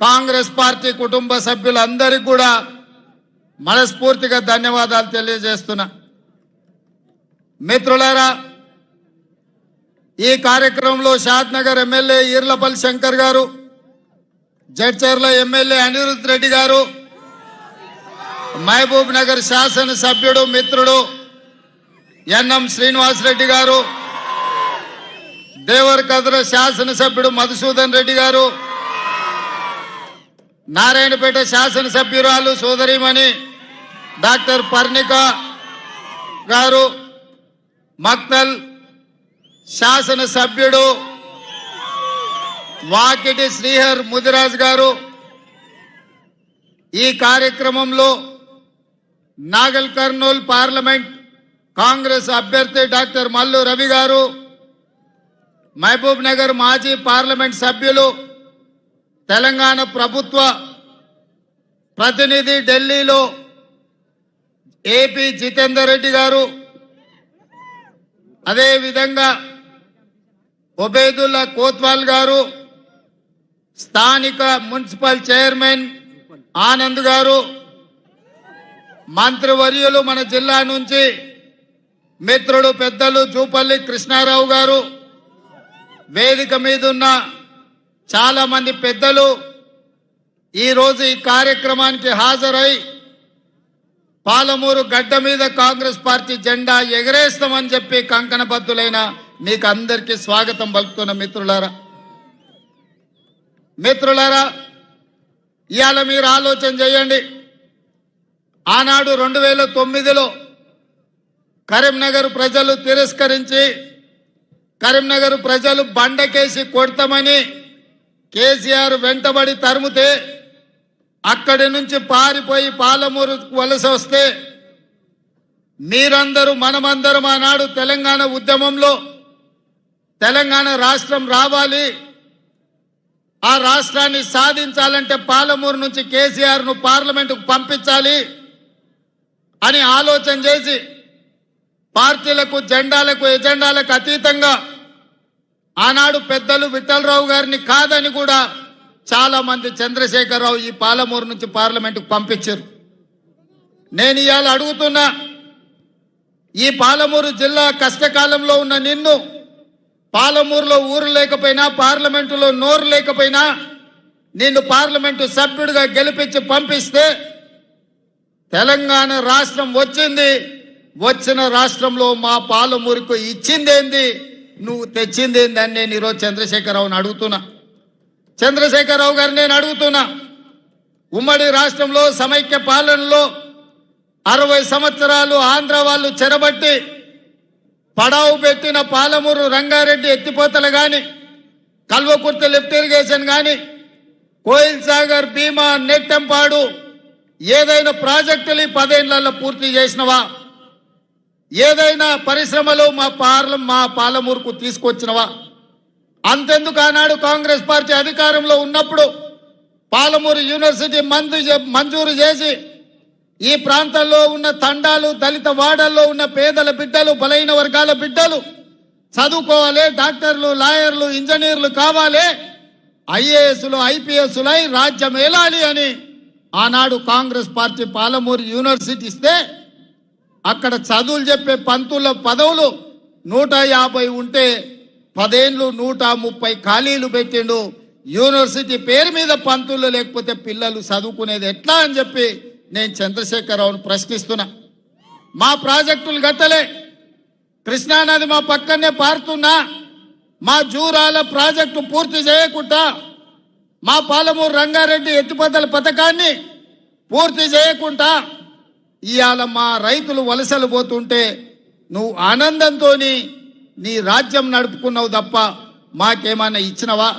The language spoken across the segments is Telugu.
కాంగ్రెస్ పార్టీ కుటుంబ సభ్యులందరికీ కూడా మనస్ఫూర్తిగా ధన్యవాదాలు తెలియజేస్తున్నా. మిత్రులారా, ఈ కార్యక్రమంలో షాద్నగర్ ఎమ్మెల్యే ఈర్లపల్లి శంకర్ గారు, జడ్చర్ల ఎమ్మెల్యే అనిరుద్ రెడ్డి గారు, మహబూబ్ నగర్ శాసన సభ్యుడు మిత్రుడు ఎన్ఎం శ్రీనివాస్ రెడ్డి గారు, దేవరకద్ర శాసన సభ్యుడు మధుసూదన్ రెడ్డి గారు, నారాయణపేట శాసన సభ్యురాలు సోదరిమణి డాక్టర్ పర్ణిక గారు, మక్తల్ శాసన సభ్యుడు వాకిటి శ్రీహర్ ముదిరాజ్ గారు, ఈ కార్యక్రమంలో నాగల్ కర్నూల్ పార్లమెంట్ కాంగ్రెస్ అభ్యర్థి డాక్టర్ మల్లు రవి గారు, మహబూబ్ నగర్ మాజీ పార్లమెంట్ సభ్యులు, తెలంగాణ ప్రభుత్వ ప్రతినిధి ఢిల్లీలో ఏపీ జితేందర్ రెడ్డి గారు, అదేవిధంగా ఒబేదుల్లా కోత్వాల్ గారు, స్థానిక మున్సిపల్ చైర్మన్ ఆనంద్ గారు, మంత్రివర్యులు మన జిల్లా నుంచి మిత్రుడు పెద్దలు జూపల్లి కృష్ణారావు గారు, వేదిక మీద ఉన్న చాలా మంది పెద్దలు ఈరోజు ఈ కార్యక్రమానికి హాజరై పాలమూరు గడ్డ మీద కాంగ్రెస్ పార్టీ జెండా ఎగరేస్తామని చెప్పి కంకణబద్దులైన మీకు అందరికీ స్వాగతం పలుకుతున్న మిత్రులారా, ఇవాళ మీరు ఆలోచన చేయండి. ఆనాడు 2009లో కరీంనగర్ ప్రజలు తిరస్కరించి కరీంనగర్ ప్రజలు బండకేసి కొడతామని కేసీఆర్ వెంటబడి తరుముతే అక్కడి నుంచి పారిపోయి పాలమూరు వలస వస్తే మీరందరూ మనమందరం ఆనాడు తెలంగాణ ఉద్యమంలో తెలంగాణ రాష్ట్రం రావాలి, ఆ రాష్ట్రాన్ని సాధించాలంటే పాలమూరు నుంచి కేసీఆర్ ను పార్లమెంటుకు పంపించాలి అని ఆలోచన చేసి పార్టీలకు జెండాలకు ఎజెండాలకు అతీతంగా ఆనాడు పెద్దలు విఠలరావు గారిని కాదని కూడా చాలా మంది చంద్రశేఖరరావు ఈ పాలమూరు నుంచి పార్లమెంటుకు పంపించారు. నేను ఇవాళ అడుగుతున్నా, ఈ పాలమూరు జిల్లా కష్టకాలంలో ఉన్న నిన్ను పాలమూరులో ఊరు లేకపోయినా పార్లమెంటులో నోరు లేకపోయినా నిన్ను పార్లమెంటు సభ్యుడిగా గెలిపించి పంపిస్తే తెలంగాణ రాష్ట్రం వచ్చింది, వచ్చిన రాష్ట్రంలో మా పాలమూరుకు ఇచ్చిందేంది, నువ్వు తెచ్చిందేంది అని నేను ఈరోజు చంద్రశేఖరరావుని అడుగుతున్నా. చంద్రశేఖరరావు గారు నేను అడుగుతున్నా, ఉమ్మడి రాష్ట్రంలో సమైక్య పాలనలో 60 సంవత్సరాలు ఆంధ్ర వాళ్ళు చెరబట్టి పడావు పెట్టిన పాలమూరు రంగారెడ్డి ఎత్తిపోతలు గాని, కల్వకుర్తి లిఫ్ట్ ఇరిగేషన్ గాని, కోయిల్ సాగర్ భీమా నెట్టెంపాడు ఏదైనా ప్రాజెక్టులు 10 ఏళ్లలో పూర్తి చేసినవా? ఏదైనా పరిశ్రమలు మా పాలమూరుకు తీసుకొచ్చినవా? అంతెందుకు ఆనాడు కాంగ్రెస్ పార్టీ అధికారంలో ఉన్నప్పుడు పాలమూరు యూనివర్సిటీ మంజూరు చేసి ఈ ప్రాంతాల్లో ఉన్న తండాలు, దళిత వాడల్లో ఉన్న పేదల బిడ్డలు, బలైన వర్గాల బిడ్డలు చదువుకోవాలి, డాక్టర్లు, లాయర్లు, ఇంజనీర్లు కావాలి, ఐఏఎస్లు, ఐపీఎస్లై రాజ్యం ఏలాలి అని ఆనాడు కాంగ్రెస్ పార్టీ పాలమూరు యూనివర్సిటీ ఇస్తే అక్కడ చదువులు చెప్పే పంతుల పదవులు 150 ఉంటే 10 ఏళ్ళు 130 ఖాళీలు పెట్టిండు. యూనివర్సిటీ పేరు మీద పంతులు లేకపోతే పిల్లలు చదువుకునేది ఎట్లా అని చెప్పి నేను చంద్రశేఖరరావును ప్రశ్నిస్తున్నా. మా ప్రాజెక్టులు గట్టలే, కృష్ణానది మా పక్కనే పారుతున్నా, మా జూరాల ప్రాజెక్టు పూర్తి చేయకుండా, మా పాలమూరు రంగారెడ్డి ఎత్తిపోతల పథకాన్ని పూర్తి చేయకుండా ఇవాళ మా రైతులు వలసలు పోతుంటే నువ్వు ఆనందంతో నీ రాజ్యం నడుపుకున్నావు తప్ప మాకేమన్నా ఇచ్చినవా?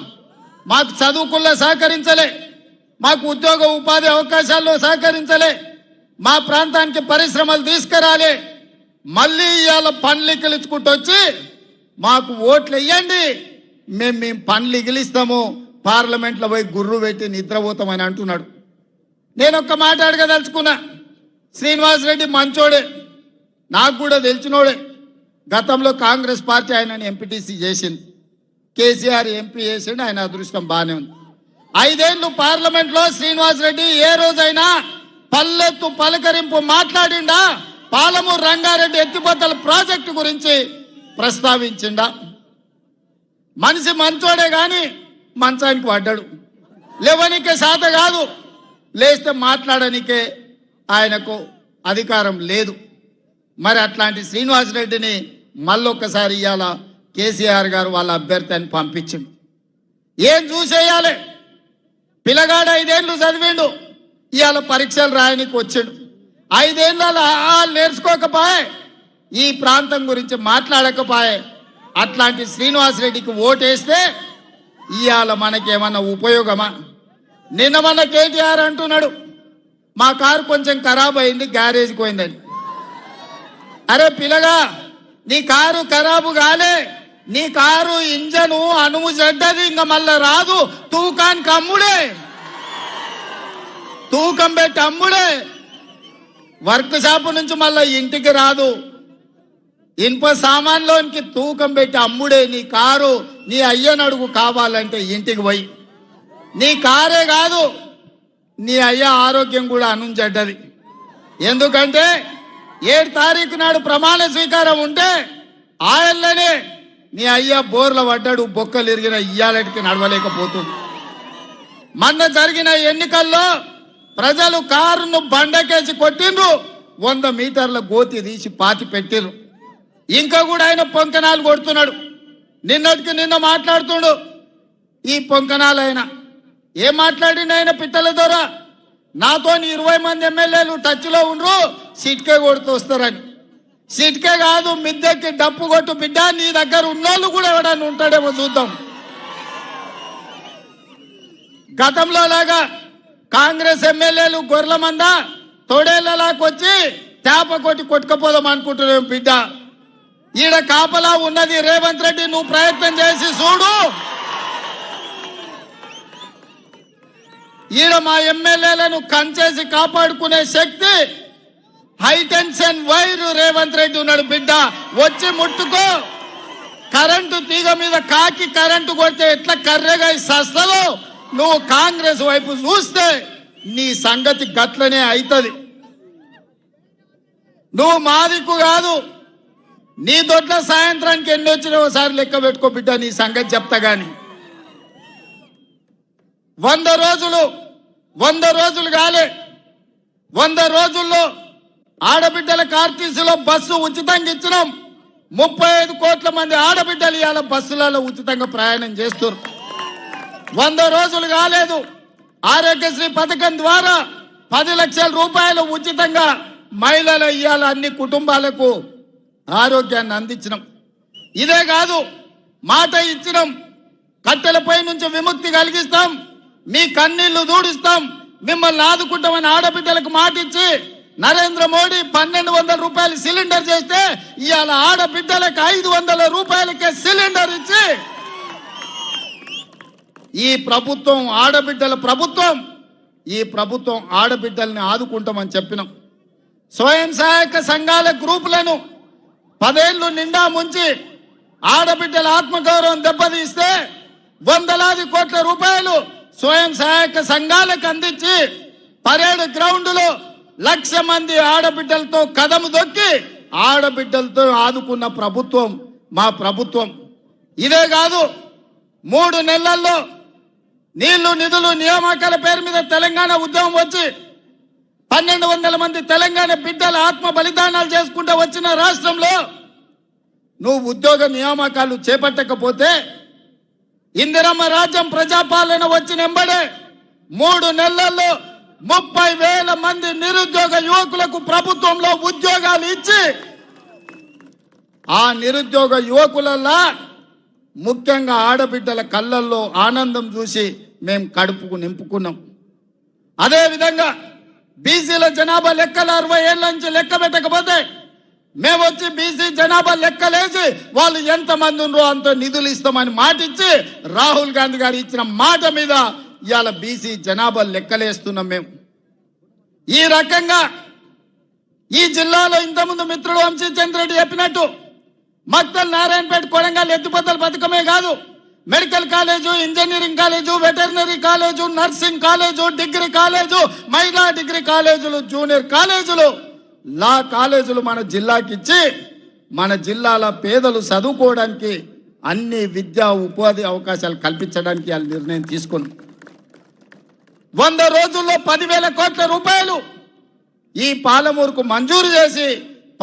మాకు చదువుకుల్లో సహకరించలే, మాకు ఉద్యోగ ఉపాధి అవకాశాల్లో సహకరించలే, మా ప్రాంతానికి పరిశ్రమలు తీసుకురాలే. మళ్ళీ ఇవాళ పనులు ఇగిలించుకుంటూ వచ్చి మాకు ఓట్లు వేయండి, మేము పనులు ఇగిలిస్తాము, పార్లమెంట్లో పోయి గుర్రు పెట్టి నిద్రపోతామని అంటున్నాడు. నేను ఒక్క మాట అడగదలుచుకున్నా. శ్రీనివాస్ రెడ్డి మంచోడే, నాకు కూడా తెలిసినోడే. గతంలో కాంగ్రెస్ పార్టీ ఆయనని ఎంపీటీసీ చేసింది. కేసీఆర్ ఎంపీ చేసిండు, ఆయన అదృష్టం బాగానే ఉంది. 5 ఏళ్ళు పార్లమెంట్లో శ్రీనివాస్ రెడ్డి ఏ రోజైనా పల్లెత్తు పలకరింపు మాట్లాడిండా? పాలమూరు రంగారెడ్డి ఎత్తిపోతల ప్రాజెక్టు గురించి ప్రస్తావించిండా? మనిషి మంచోడే గాని మంచానికి పడ్డాడు. లేవనికే శాత కాదు, లేస్తే మాట్లాడనికే ఆయనకు అధికారం లేదు. మరి అట్లాంటి శ్రీనివాస్ రెడ్డిని మళ్ళొక్కసారి ఇవాళ కేసీఆర్ గారు వాళ్ళ అభ్యర్థి అని పంపించిండు. ఏం చూసేయాలి? పిల్లగాడు 5 ఏళ్ళు చదివిండు, ఇవాళ పరీక్షలు రాయనికి వచ్చిండు. 5 ఏళ్ళ నేర్చుకోకపోయే, ఈ ప్రాంతం గురించి మాట్లాడకపోయే. అట్లాంటి శ్రీనివాస్ రెడ్డికి ఓటేస్తే ఇవాళ మనకేమన్నా ఉపయోగమా? నిన్న మన కేటీఆర్ అంటున్నాడు, మా కారు కొంచెం ఖరాబ్ అయింది, గ్యారేజ్కి పోయిందని. అరే పిల్లగా, నీ కారు ఖరాబు కాలే, నీ కారు ఇంజను అనుము చెడ్డది, ఇంకా మళ్ళా రాదు. తూకానికి అమ్ముడే, తూకం పెట్టి అమ్ముడే. వర్క్ షాప్ నుంచి మళ్ళా ఇంటికి రాదు. ఇనుప సామాన్లోనికి తూకం పెట్టి అమ్ముడే. నీ కారు నీ అయ్యనడుగు కావాలంటే ఇంటికి పోయి. నీ కారే కాదు, నీ అయ్య ఆరోగ్యం కూడా అనుంచెడ్డది. ఎందుకంటే 7 తారీఖు నాడు ప్రమాణ స్వీకారం ఉంటే ఆయననే నీ అయ్య బోర్ల పడ్డాడు, బొక్కలు ఇరిగిన ఇయ్యాలటికి నడవలేకపోతుంది. మొన్న జరిగిన ఎన్నికల్లో ప్రజలు కారును బండకేసి కొట్టిండ్రు, 100 మీటర్ల గోతి తీసి పాతి పెట్టిండ్రు. ఇంకా కూడా ఆయన పొంకనాలు కొడుతున్నాడు. నిన్నటికి నిన్న మాట్లాడుతుండు. ఈ పొంకనాలు ఆయన ఏం మాట్లాడిండు? ఆయన పిట్టల ద్వారా నాతో 20 మంది ఎమ్మెల్యేలు టచ్లో ఉండ్రు, సిట్కే కొడుతూ వస్తారని. సిట్కే కాదు, మిద్దెక్కి డప్పు కొట్టు బిడ్డ, నీ దగ్గర ఉన్నోళ్ళు కూడా ఎవడన్నా ఉంటాడేమో చూద్దాం. గతంలో లాగా కాంగ్రెస్ ఎమ్మెల్యేలు గొర్రెల మంద తోడేళ్లలాకొచ్చి తేప కొట్టి కొట్టుకపోదాం అనుకుంటున్నాం బిడ్డ. ఈడ కాపలా ఉన్నది రేవంత్ రెడ్డి, నువ్వు ప్రయత్నం చేసి చూడు. ఈడ మా ఎమ్మెల్యేలను కంచేసి కాపాడుకునే శక్తి హైటెన్షన్ వైర్ రేవంత్ రెడ్డి ఉన్నాడు బిడ్డ. వచ్చి ముట్టుకో. కరెంటు తీగ మీద కాకి కరెంటు కొడితే ఎట్లా కర్రెగా సస్తదో, నువ్వు కాంగ్రెస్ వైపు చూస్తే నీ సంగతి గట్లనే అవుతుంది. నువ్వు మాదిక్కు కాదు, నీ దొడ్ల సాయంత్రానికి ఎన్ని వచ్చినా ఒకసారి లెక్క పెట్టుకో బిడ్డ, నీ సంగతి చెప్తా గాని. 100 రోజులు కాలే, 100 రోజుల్లో ఆడబిడ్డలకు ఆర్టీసీలో బస్సు ఉచితంగా ఇచ్చినాం. 35 కోట్ల మంది ఆడబిడ్డలు ఇవాళ బస్సులలో ఉచితంగా ప్రయాణం చేస్తారు. 100 రోజులు కాలేదు, ఆరోగ్యశ్రీ పథకం ద్వారా 10 లక్షల రూపాయలు ఉచితంగా మహిళలు ఇవాళ అన్ని కుటుంబాలకు ఆరోగ్యాన్ని అందించినాం. ఇదే కాదు, మాట ఇచ్చినాం, కట్టెలపై నుంచి విముక్తి కలిగిస్తాం, మీ కన్నీళ్లు దూడిస్తాం, మిమ్మల్ని ఆదుకుంటామని ఆడబిడ్డలకు మాట ఇచ్చి నరేంద్ర మోడీ 1200 రూపాయలు సిలిండర్ చేస్తే ఇవాళ ఆడబిడ్డలకు 500 రూపాయలకే సిలిండర్ ఇచ్చి ఈ ప్రభుత్వం ఆడబిడ్డల ప్రభుత్వం, ఈ ప్రభుత్వం ఆడబిడ్డల్ని ఆదుకుంటామని చెప్పినాం. స్వయం సహాయక సంఘాల గ్రూపులను 10 ఏళ్లు నిండా ముంచి ఆడబిడ్డల ఆత్మగౌరవం దెబ్బతీస్తే 100 కోట్ల రూపాయలు స్వయం సహాయక సంఘాలకు అందించి పరేడ్ గ్రౌండ్ లో 1,00,000 మంది ఆడబిడ్డలతో కదము దొక్కి ఆడబిడ్డలతో ఆదుకున్న ప్రభుత్వం మా ప్రభుత్వం. ఇదే కాదు, 3 నెలల్లో నీళ్లు నిధులు నియామకాల పేరు మీద తెలంగాణ ఉద్యమం వచ్చి 1,200 మంది తెలంగాణ బిడ్డల ఆత్మ బలిదానాలు చేసుకుంటూ వచ్చిన రాష్ట్రంలో నువ్వు ఉద్యోగ నియామకాలు చేపట్టకపోతే ఇందిరమ్మ రాజ్యం ప్రజాపాలన వచ్చిన ఎంబడే 3 నెలల్లో 30,000 మంది నిరుద్యోగ యువకులకు ప్రభుత్వంలో ఉద్యోగాలు ఇచ్చి ఆ నిరుద్యోగ యువకులలా ముఖ్యంగా ఆడబిడ్డల కళ్ళల్లో ఆనందం చూసి మేము కడుపుకు నింపుకున్నాం. అదేవిధంగా బీసీల జనాభా లెక్కలు 60 ఏళ్ల నుంచి లెక్క పెట్టకపోతే మేము వచ్చి బీసీ జనాభా లెక్కలేసి వాళ్ళు ఎంతమంది ఉన్నారో అంత నిధులు ఇస్తామని మాట ఇచ్చి రాహుల్ గాంధీ గారు ఇచ్చిన మాట మీద ఇవాళ బీసీ జనాభా లెక్కలేస్తున్నాం మేము. ఈ రకంగా ఈ జిల్లాలో ఇంతకుముందు మిత్రుడు వంశీచంద్ర రెడ్డి చెప్పినట్టు మక్తల్ నారాయణపేట కొడంగల్ ఎత్తిపోతల పథకమే కాదు, medical college, engineering college, veterinary college, nursing college, degree college, మహిళా డిగ్రీ కాలేజీలు, జూనియర్ కాలేజీలు, లా కాలేజీలు మన జిల్లాకి ఇచ్చి మన జిల్లాల పేదలు చదువుకోవడానికి అన్ని విద్యా ఉపాధి అవకాశాలు కల్పించడానికి వాళ్ళు నిర్ణయం తీసుకుంది. 100 రోజుల్లో 10,000 కోట్ల రూపాయలు ఈ పాలమూరుకు మంజూరు చేసి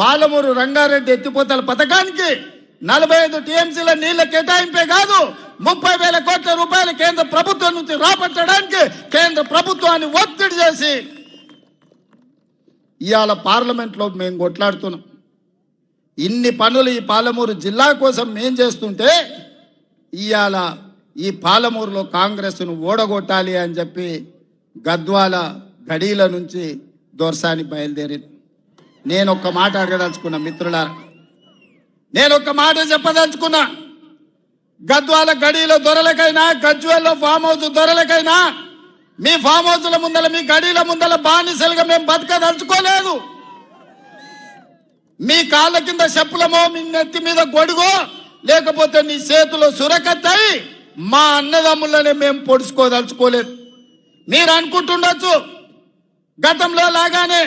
పాలమూరు రంగారెడ్డి ఎత్తిపోతల పథకానికి 45 టీఎంసీల నీళ్ల కేటాయింపే కాదు 30,000 కోట్ల రూపాయలు కేంద్ర ప్రభుత్వం నుంచి రాబట్టడానికి కేంద్ర ప్రభుత్వాన్ని ఒత్తిడి చేసి ఇవాళ పార్లమెంట్లో మేము కొట్లాడుతున్నాం. ఇన్ని పనులు ఈ పాలమూరు జిల్లా కోసం మేం చేస్తుంటే ఇవాళ ఈ పాలమూరులో కాంగ్రెస్ను ఓడగొట్టాలి అని చెప్పి గద్వాల గడీల నుంచి దొర్సాని బయలుదేరింది. నేను ఒక్క మాట అడగదలుచుకున్నా మిత్రులారా, నేను ఒక్క మాట చెప్పదలుచుకున్నా. గద్వాల గడీల దొరలకైనా, గజ్వేల్లో ఫామ్ హౌస్ దొరలకైనా మీ ఫామ్ హౌస్ల ముందల, మీ గడీల ముందల బానిసలుగా మేము బతకదలుచుకోలేదు. మీ కాళ్ళ కింద చెప్పులమో, మీ నెత్తి మీద గొడుగో, లేకపోతే నీ చేతిలో సురకత్తాయి మా అన్నదమ్ములనే మేము పొడుచుకోదలుచుకోలేదు. మీరు అనుకుంటుండొచ్చు గతంలో లాగానే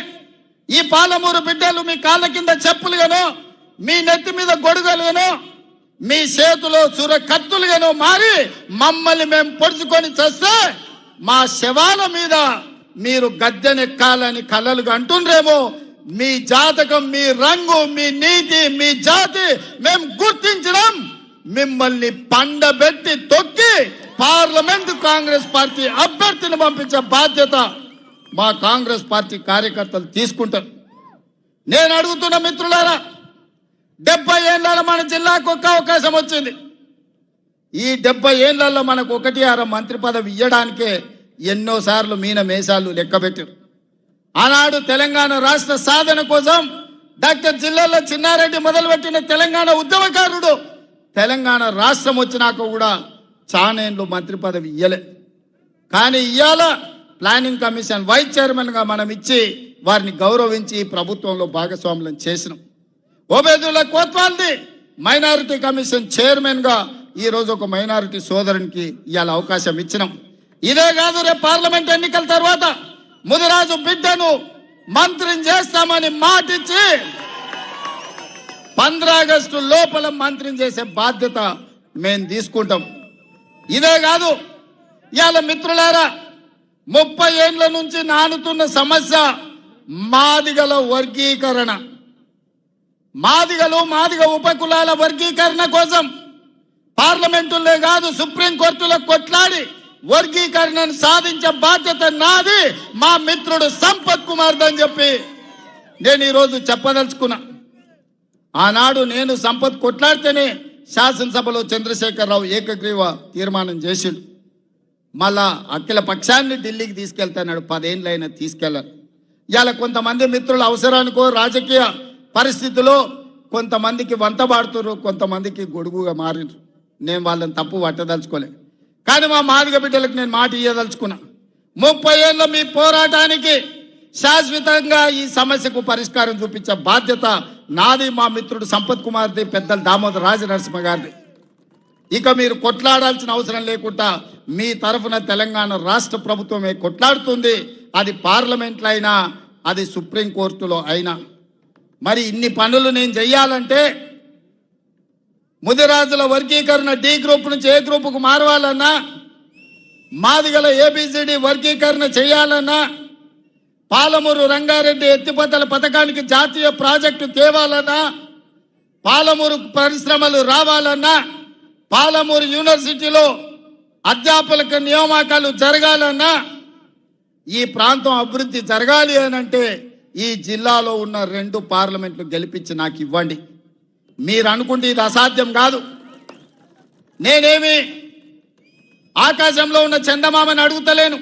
ఈ పాలమూరు బిడ్డలు మీ కాళ్ళ కింద చెప్పులుగానో, మీ నెత్తి మీద గొడుగలుగానో, మీ చేతిలో సుర కత్తులుగానో మారి మమ్మల్ని మేము పొడుచుకొని చేస్తే మా శవాల మీద మీరు గద్దెనెక్కాలని కలలుగా అంటుండ్రేమో. మీ జాతకం, మీ రంగు, మీ నీతి, మీ జాతి మేము గుర్తించడం, మిమ్మల్ని పండబెట్టి తొక్కి పార్లమెంట్ కాంగ్రెస్ పార్టీ అభ్యర్థిని పంపించే బాధ్యత మా కాంగ్రెస్ పార్టీ కార్యకర్తలు తీసుకుంటారు. నేను అడుగుతున్న మిత్రులారా, 70 ఏళ్లలో మన జిల్లాకు ఒక్క అవకాశం వచ్చింది. ఈ 70 ఏళ్లలో మనకు 1-6 మంత్రి పదవి ఇవ్వడానికే ఎన్నోసార్లు మీన మేసాలు లెక్కబెట్టారు. ఆనాడు తెలంగాణ రాష్ట్ర సాధన కోసం డాక్టర్ జిల్లాలో చిన్నారెడ్డి మొదలుపెట్టిన తెలంగాణ ఉద్యమకారుడు తెలంగాణ రాష్ట్రం వచ్చినాక కూడా చానేండ్లు మంత్రి పదవి ఇయ్యలే. కానీ ఇవాళ ప్లానింగ్ కమిషన్ వైస్ చైర్మన్గా మనం ఇచ్చి వారిని గౌరవించి ప్రభుత్వంలో భాగస్వాములను చేసినాం. ఓబేదుల్లా కోత్వాల్ది మైనారిటీ కమిషన్ చైర్మన్గా ఈరోజు ఒక మైనారిటీ సోదరునికి ఇవాళ అవకాశం ఇచ్చినాం. ఇదే కాదు, రేపు పార్లమెంట్ ఎన్నికల తర్వాత ముదిరాజు బిడ్డను మంత్రిని చేస్తామని మాటిచ్చి 15 ఆగస్టు లోపల మంత్రిని చేసే బాధ్యత మేము తీసుకుంటాం. ఇదే కాదు, ఇవాళ మిత్రులారా 30 ఏళ్ల నుంచి నానుతున్న సమస్య మాదిగల వర్గీకరణ. మాదిగ ఉపకులాల వర్గీకరణ కోసం పార్లమెంటులే కాదు సుప్రీంకోర్టులో కొట్లాడి వర్గీకరణను సాధించే బాధ్యత నాది, మా మిత్రుడు సంపత్ కుమార్ అని చెప్పి నేను ఈరోజు చెప్పదలుచుకున్నా. ఆనాడు నేను సంపత్ కొట్లాడితేనే శాసనసభలో చంద్రశేఖరరావు ఏకగ్రీవ తీర్మానం చేసిండు. మళ్ళా అఖిల పక్షాన్ని ఢిల్లీకి తీసుకెళ్తాడు. 10 ఏళ్ళైనా తీసుకెళ్ళారు. ఇవాళ కొంతమంది మిత్రుల అవసరానికో రాజకీయ పరిస్థితుల్లో కొంతమందికి వంతబాడుతున్నారు, కొంతమందికి గొడుగుగా మారినారు. నేను వాళ్ళని తప్పు పట్టదలుచుకోలే. కానీ మా మాదిగ బిడ్డలకు నేను మాట ఇయ్యదలుచుకున్నా. 30 ఏళ్ళ మీ పోరాటానికి శాశ్వతంగా ఈ సమస్యకు పరిష్కారం చూపించే బాధ్యత నాది, మా మిత్రుడు సంపత్ కుమార్ది, పెద్దలు దామోదర్ రాజనరసింహ గారిది. ఇక మీరు కొట్లాడాల్సిన అవసరం లేకుండా మీ తరఫున తెలంగాణ రాష్ట్ర ప్రభుత్వమే కొట్లాడుతుంది. అది పార్లమెంట్లో అయినా, అది సుప్రీంకోర్టులో అయినా. మరి ఇన్ని పనులు నేను చెయ్యాలంటే ముదిరాజుల వర్గీకరణ డి గ్రూప్ నుంచి ఏ గ్రూపుకు మారవాలన్నా, మాదిగల ఏబిసిడి వర్గీకరణ చేయాలన్నా, పాలమూరు రంగారెడ్డి ఎత్తిపోతల పథకానికి జాతీయ ప్రాజెక్టు తేవాలన్నా, పాలమూరు పరిశ్రమలు రావాలన్నా, పాలమూరు యూనివర్సిటీలో అధ్యాపక నియామకాలు జరగాలన్నా, ఈ ప్రాంతం అభివృద్ధి జరగాలి అనంటే ఈ జిల్లాలో ఉన్న 2 పార్లమెంట్లు గెలిపించి నాకు ఇవ్వండి. మీరు అనుకుంటే ఇది అసాధ్యం కాదు. నేనేమి ఆకాశంలో ఉన్న చందమామని అడుగుతలేను,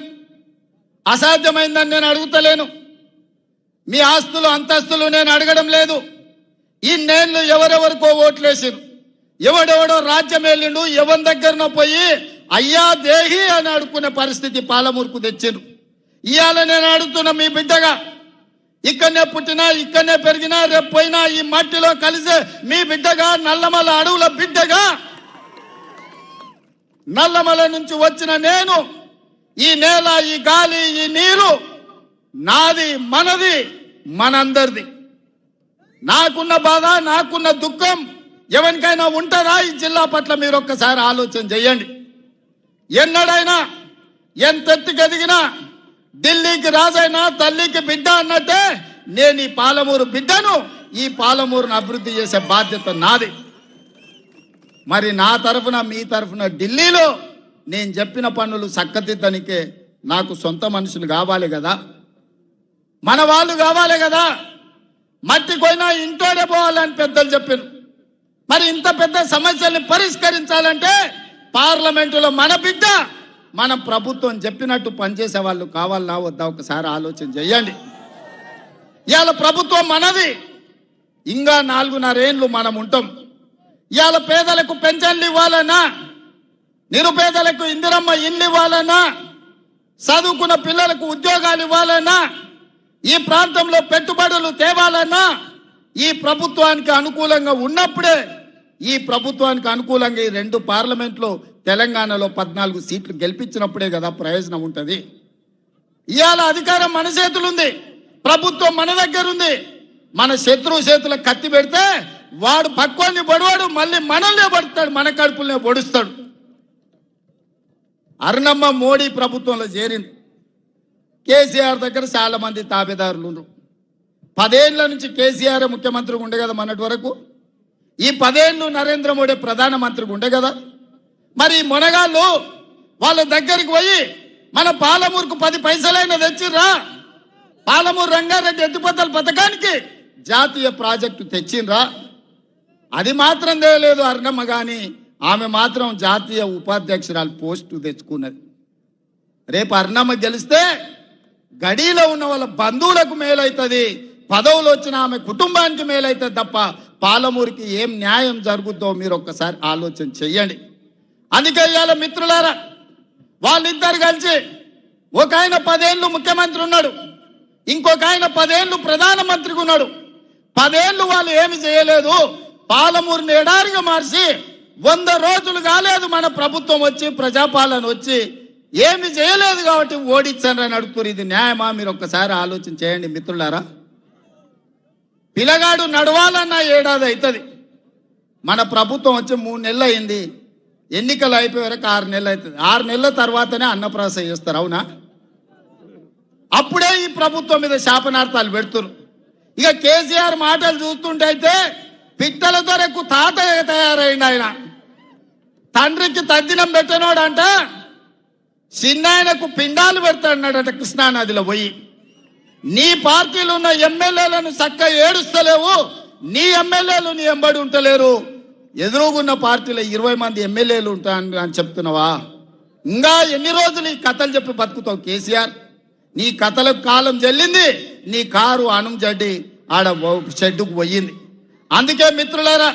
అసాధ్యమైందని నేను అడుగుతలేను. మీ ఆస్తులు అంతస్తులు నేను అడగడం లేదు. ఇన్నేళ్ళు ఎవరెవరికో ఓట్లేసారు, ఎవడెవడో రాజ్యం వెళ్ళిండు, ఎవరి దగ్గరనో పోయి అయ్యా దేహి అని అడుక్కునే పరిస్థితి పాలమూరుకు తెచ్చిండ్రు. ఇవాళ నేను అడుగుతున్నా, మీ బిడ్డగా ఇక్కడనే పుట్టినా, ఇక్కడనే పెరిగినా, రేపు పోయినా ఈ మట్టిలో కలిసే మీ బిడ్డగా, నల్లమల్ల అడవుల బిడ్డగా నల్లమల నుంచి వచ్చిన నేను ఈ నేల, ఈ గాలి, ఈ నీరు నాది, మనది, మనందరిది. నాకున్న బాధ, నాకున్న దుఃఖం ఎవరికైనా ఉంటుందా ఈ జిల్లా పట్ల? మీరు ఒక్కసారి ఆలోచన చేయండి. ఎన్నడైనా ఎంతెత్తుకు ఎదిగినా ఢిల్లీకి రాజైనా తల్లికి బిడ్డ అన్నట్టే నేను ఈ పాలమూరు బిడ్డను, ఈ పాలమూరును అభివృద్ధి చేసే బాధ్యత నాది. మరి నా తరఫున, మీ తరఫున ఢిల్లీలో నేను చెప్పిన పనులు చక్కదిద్దనికే నాకు సొంత మనుషులు కావాలి కదా, మన వాళ్ళు కావాలి కదా. మట్టి పోయినా ఇంటోనే పోవాలని పెద్దలు చెప్పారు. మరి ఇంత పెద్ద సమస్యల్ని పరిష్కరించాలంటే పార్లమెంటులో మన బిడ్డ, మన ప్రభుత్వం చెప్పినట్టు పనిచేసే వాళ్ళు కావాలన్నా వద్దా ఒకసారి ఆలోచన చేయండి. ఇవాళ ప్రభుత్వం మనది, ఇంకా 4.5 ఏళ్ళు మనం ఉంటాం. ఇవాళ పేదలకు పెన్షన్లు ఇవ్వాలన్నా, నిరుపేదలకు ఇందిరమ్మ ఇల్లు ఇవ్వాలన్నా, చదువుకున్న పిల్లలకు ఉద్యోగాలు ఇవ్వాలన్నా, ఈ ప్రాంతంలో పెట్టుబడులు తేవాలన్నా ఈ ప్రభుత్వానికి అనుకూలంగా ఉన్నప్పుడే, ఈ ప్రభుత్వానికి అనుకూలంగా ఈ 2 పార్లమెంట్లో తెలంగాణలో 14 సీట్లు గెలిపించినప్పుడే కదా ప్రయోజనం ఉంటుంది. ఇవాళ అధికారం మన చేతులుంది, ప్రభుత్వం మన దగ్గర ఉంది. మన శత్రువు చేతుల కత్తి పెడితే వాడు పక్వాన్ని పడవాడు, మళ్ళీ మనల్నే పడతాడు, మన కడుపులనే పొడుస్తాడు. అరుణమ్మ మోడీ ప్రభుత్వంలో చేరింది. కేసీఆర్ దగ్గర చాలా మంది తాబేదారులు ఉన్నారు. 10 ఏళ్ల నుంచి కేసీఆర్ ముఖ్యమంత్రిగా ఉండే కదా మొన్నటి వరకు. ఈ 10 ఏళ్ళు నరేంద్ర మోడీ ప్రధానమంత్రిగా ఉండే కదా. మరి మొనగాళ్ళు వాళ్ళ దగ్గరికి పోయి మన పాలమూరుకు 10 పైసలైనా తెచ్చిర్రా, పాలమూరు రంగారెడ్డి ఎత్తిపోతల పథకానికి జాతీయ ప్రాజెక్టు తెచ్చిండ్రా? అది మాత్రం తెలియలేదు అరుణమ్మ, కానీ ఆమె మాత్రం జాతీయ ఉపాధ్యక్షురాలు పోస్టు తెచ్చుకున్నది. రేపు అరుణమ్మ గెలిస్తే గడిలో ఉన్న వాళ్ళ బంధువులకు మేలైతుంది, పదవులు వచ్చిన ఆమె కుటుంబానికి మేలైతుంది తప్ప పాలమూరుకి ఏం న్యాయం జరుగుద్దో మీరు ఒక్కసారి ఆలోచన చెయ్యండి. అందుకే ఇవాళ మిత్రులారా, వాళ్ళిద్దరు కలిసి ఒక ఆయన 10 ఏళ్ళు ముఖ్యమంత్రి ఉన్నాడు, ఇంకొక ఆయన 10 ఏళ్ళు ప్రధానమంత్రిగా ఉన్నాడు. 10 ఏళ్ళు వాళ్ళు ఏమి చేయలేదు, పాలమూరుని ఎడారిగా మార్చి 100 రోజులు కాలేదు మన ప్రభుత్వం వచ్చి, ప్రజాపాలన వచ్చి ఏమి చేయలేదు కాబట్టి ఓడించారని అడుగుతారు. ఇది న్యాయమా? మీరు ఒక్కసారి ఆలోచన చేయండి మిత్రులారా. పిల్లగాడు నడవాలన్న 1 ఏడాది అవుతుంది. మన ప్రభుత్వం వచ్చి 3 నెలలు అయింది, ఎన్నికలు అయిపోయే వరకు 6 నెలలు అవుతుంది. 6 నెలల తర్వాతనే అన్నప్రాసన చేస్తారు, అవునా? అప్పుడే ఈ ప్రభుత్వం మీద శాపనార్థాలు పెడుతున్నారు. ఇక కేసీఆర్ మాటలు చూస్తుంటే అయితే పిట్టలతో ఎక్కువ తాత తయారైంది. ఆయన తండ్రికి తద్దినం పెట్టినోడంట, చిన్నాయనకు పిండాలు పెడతాడట కృష్ణానదిలో పోయి. నీ పార్టీలో ఉన్న ఎమ్మెల్యేలను చక్కగా ఏడుస్తలేవు, నీ ఎమ్మెల్యేలు నీ ఎంబడి ఉంటలేరు, ఎదురుగున్న పార్టీలో 20 మంది ఎమ్మెల్యేలు ఉంటాను అని చెప్తున్నావా? ఇంకా ఎన్ని రోజులు ఈ కథలు చెప్పి బతుకుతావు కేసీఆర్? నీ కథలకు కాలం చెల్లింది, నీ కారు అణం జడ్డి ఆడ షెడ్డుకు పోయింది. అందుకే మిత్రులారా,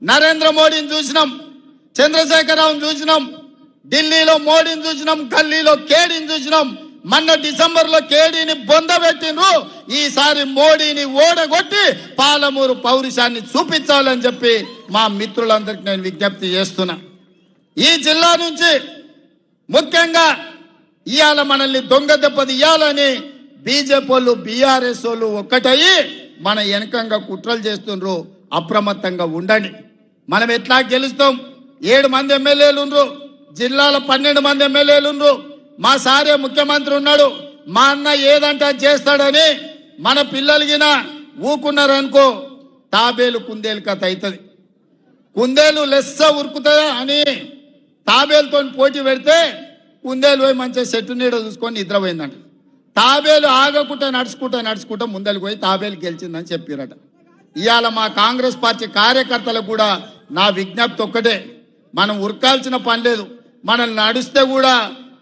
నరేంద్ర మోడీని చూసినాం, చంద్రశేఖరరావుని చూసినాం, ఢిల్లీలో మోడీని చూసినాం, గల్లీలో కేడీని చూసినాం. మొన్న డిసెంబర్లో కేడీని బొందబెట్టిండ్రు. ఈసారి మోడీని ఓడగొట్టి పాలమూరు పౌరుషాన్ని చూపించాలని చెప్పి మా మిత్రులందరికీ నేను విజ్ఞప్తి చేస్తున్నా. ఈ జిల్లా నుంచి ముఖ్యంగా ఇవాళ మనల్ని దొంగ దెబ్బతీయాలని బీజేపీ వాళ్ళు, బీఆర్ఎస్ వాళ్ళు ఒక్కటయ్యి మన వెనకంగా కుట్రలు చేస్తుండ్రు. అప్రమత్తంగా ఉండండి. మనం ఎట్లా గెలుస్తాం? 7 మంది ఎమ్మెల్యేలు ఉన్నారు, జిల్లాలో 12 మంది ఎమ్మెల్యేలు ఉన్నారు. మా సారే ముఖ్యమంత్రి ఉన్నాడు, మా అన్న ఏదంటే చేస్తాడని మన పిల్లలకినా ఊకున్నారనుకో, తాబేలు కుందేలు కథ అవుతుంది. కుందేలు లెస్స ఉరుకుతుందా అని తాబేలుతో పోటీ పెడితే కుందేలు పోయి మంచిగా చెట్టు నీడ చూసుకొని నిద్రపోయిందంట. తాబేలు ఆగకుండా నడుచుకుంటా ముందరికి పోయి తాబేలు గెలిచిందని చెప్పారట. ఇవాళ మా కాంగ్రెస్ పార్టీ కార్యకర్తలకు కూడా నా విజ్ఞప్తి ఒక్కటే, మనం ఉరకాల్సిన పని లేదు. మనల్ని నడిస్తే కూడా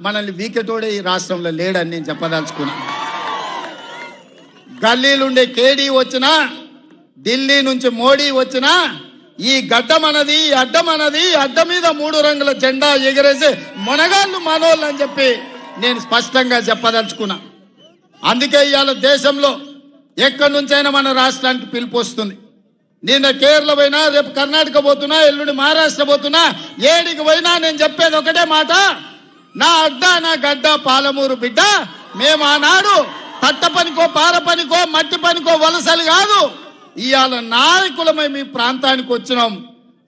మనల్ని వీకెటోడే ఈ రాష్ట్రంలో లేడని నేను చెప్పదలుచుకున్నా. గల్లీలుండే కేడీ వచ్చినా, ఢిల్లీ నుంచి మోడీ వచ్చినా, ఈ గడ్డ మనది, ఈ అడ్డ మనది, అడ్డ మీద 3 రంగుల జెండా ఎగరేసే మొనగాళ్ళు మనోళ్ళు అని చెప్పి నేను స్పష్టంగా చెప్పదలుచుకున్నా. అందుకే ఇవాళ దేశంలో ఎక్కడి నుంచైనా మన రాష్ట్రానికి పిలుపు వస్తుంది. నిన్న కేరళ పోయినా, రేపు కర్ణాటక పోతున్నా, ఎల్లుండి మహారాష్ట్ర పోతున్నా, ఏడికి పోయినా నేను చెప్పేది ఒకటే మాట, నా అడ్డ నా గడ్డ పాలమూరు బిడ్డ. మేము ఆనాడు తట్ట పనికో పార పనికో మట్టి పనికో వలసలు కాదు, ఇవాళ నాయకులమై మీ ప్రాంతానికి వచ్చినాం.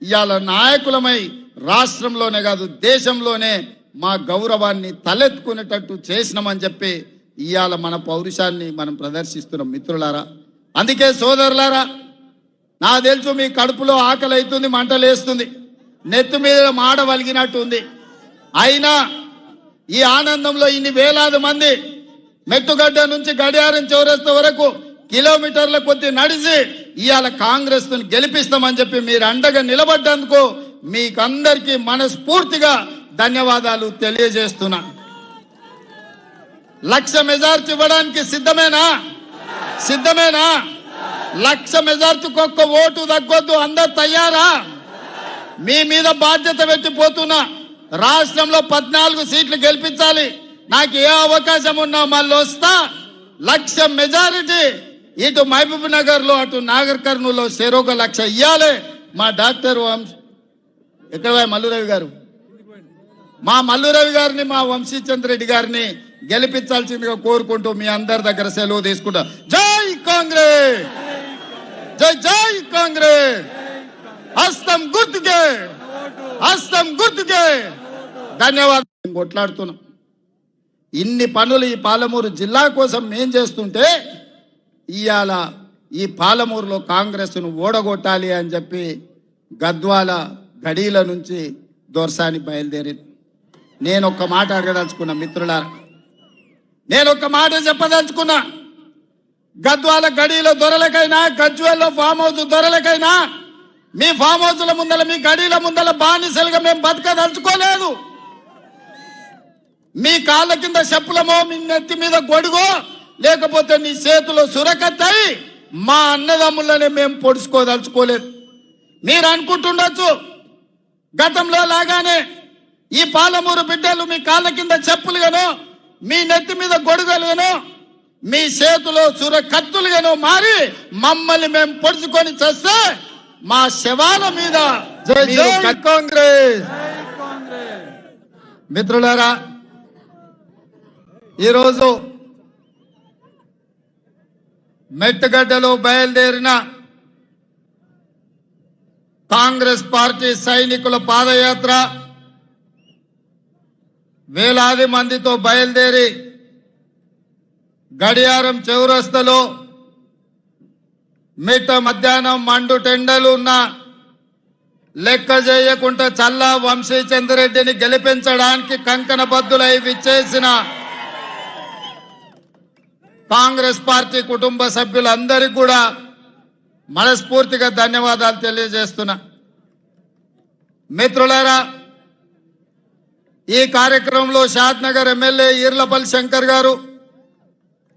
ఇవాళ నాయకులమై రాష్ట్రంలోనే కాదు దేశంలోనే మా గౌరవాన్ని తలెత్తుకునేటట్టు చేసినామని చెప్పి ఇవాళ మన పౌరుషాన్ని మనం ప్రదర్శిస్తున్నాం మిత్రులారా. అందుకే సోదరులారా, నా తెలుసు మీ కడుపులో ఆకలి అవుతుంది, మంటలేస్తుంది, నెత్తి మీద మాడ వలిగినట్టు ఉంది. అయినా ఈ ఆనందంలో ఇన్ని వేలాది మంది మెట్టుగడ్డ నుంచి గడియారం చౌరస్తా వరకు కిలోమీటర్ల కొద్ది నడిచి ఇవాళ కాంగ్రెస్ గెలిపిస్తామని చెప్పి మీరు అండగా నిలబడ్డందుకు మీకందరికీ మనస్ఫూర్తిగా ధన్యవాదాలు తెలియజేస్తున్నా. 1,00,000 మెజార్టీ ఇవ్వడానికి సిద్ధమేనా? 1,00,000 మెజార్టీకి ఒక్క ఓటు తగ్గొద్దు, అందరు తయారా? మీ మీద బాధ్యత పెట్టిపోతున్నా. రాష్ట్రంలో 14 సీట్లు గెలిపించాలి. నాకు ఏ అవకాశం ఉన్నా మళ్ళీ వస్తా. 1,00,000 మెజారిటీ ఇటు మహబూబ్ నగర్ లో అటు నాగర్ కర్నూలు లో చెరొక 1,00,000 ఇయ్యాలి. మా డాక్టర్ ఎక్కడ మల్లురవి గారు, మా మల్లురవి గారిని, మా వంశీచంద్ర రెడ్డి గారిని గెలిపించాల్సిందిగా కోరుకుంటూ మీ అందరి దగ్గర సెలవు తీసుకుంటా. జై కాంగ్రెస్, జై జై కాంగ్రెస్. హస్తం గుర్తుకే, హస్తం గుర్తుకే. ధన్యవాదాలు. కొట్లాడుతున్నాం. ఇన్ని పనులు ఈ పాలమూరు జిల్లా కోసం మేం చేస్తుంటే ఇవాళ ఈ పాలమూరులో కాంగ్రెస్ను ఓడగొట్టాలి అని చెప్పి గద్వాల గడీల నుంచి దొర్సాని బయలుదేరింది. నేను ఒక్క మాట అడగదలుచుకున్నా మిత్రులారా, నేను ఒక్క మాట చెప్పదలుచుకున్నా. గద్వాల గడీల దొరలకైనా, గజ్వేల్లో ఫామ్ హౌస్ దొరలకైనా, మీ ఫామ్ హౌస్ల ముందల, మీ గడీల ముందల బానిసలుగా మేము బతకదలుచుకోలేదు. మీ కాళ్ళ కింద చెప్పులమో, మీ నెత్తి మీద గొడుగో, లేకపోతే నీ చేతిలో సురకత్తాయి మా అన్నదమ్ములనే మేము పొడుచుకోదలుచుకోలేదు. మీరు అనుకుంటుండొచ్చు గతంలో లాగానే ఈ పాలమూరు బిడ్డలు మీ కాళ్ళ కింద చెప్పులుగానో, మీ నెత్తి మీద గొడుగులుగానో, మీ చేతిలో సురకత్తులుగానో మారి మమ్మల్ని మేము పొడుచుకొని చేస్తే మా శవాల మీద కాంగ్రెస్. మిత్రులారా, ఈరోజు మెట్టుగడ్డలో బయలుదేరిన కాంగ్రెస్ పార్టీ సైనికుల పాదయాత్ర వేలాది మందితో బయలుదేరి గడియారం చౌరస్తలో మిట్ట మధ్యాహ్నం మండు టెండలు ఉన్న లెక్క చేయకుండా చల్లా వంశీచంద్రెడ్డిని గెలిపించడానికి కంకణబద్దులై విచ్చేసిన కాంగ్రెస్ పార్టీ కుటుంబ సభ్యులందరికీ కూడా మనస్ఫూర్తిగా ధన్యవాదాలు తెలియజేస్తున్నా. మిత్రులారా, ఈ కార్యక్రమంలో షాద్నగర్ ఎమ్మెల్యే ఈర్లపల్లి శంకర్ గారు,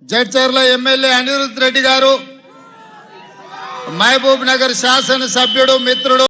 జడ్చర్ల ఎమ్మెల్యే అనిరుద్ రెడ్డి గారు, మహబూబ్ నగర్ శాసన సభ్యుడు మిత్రుడు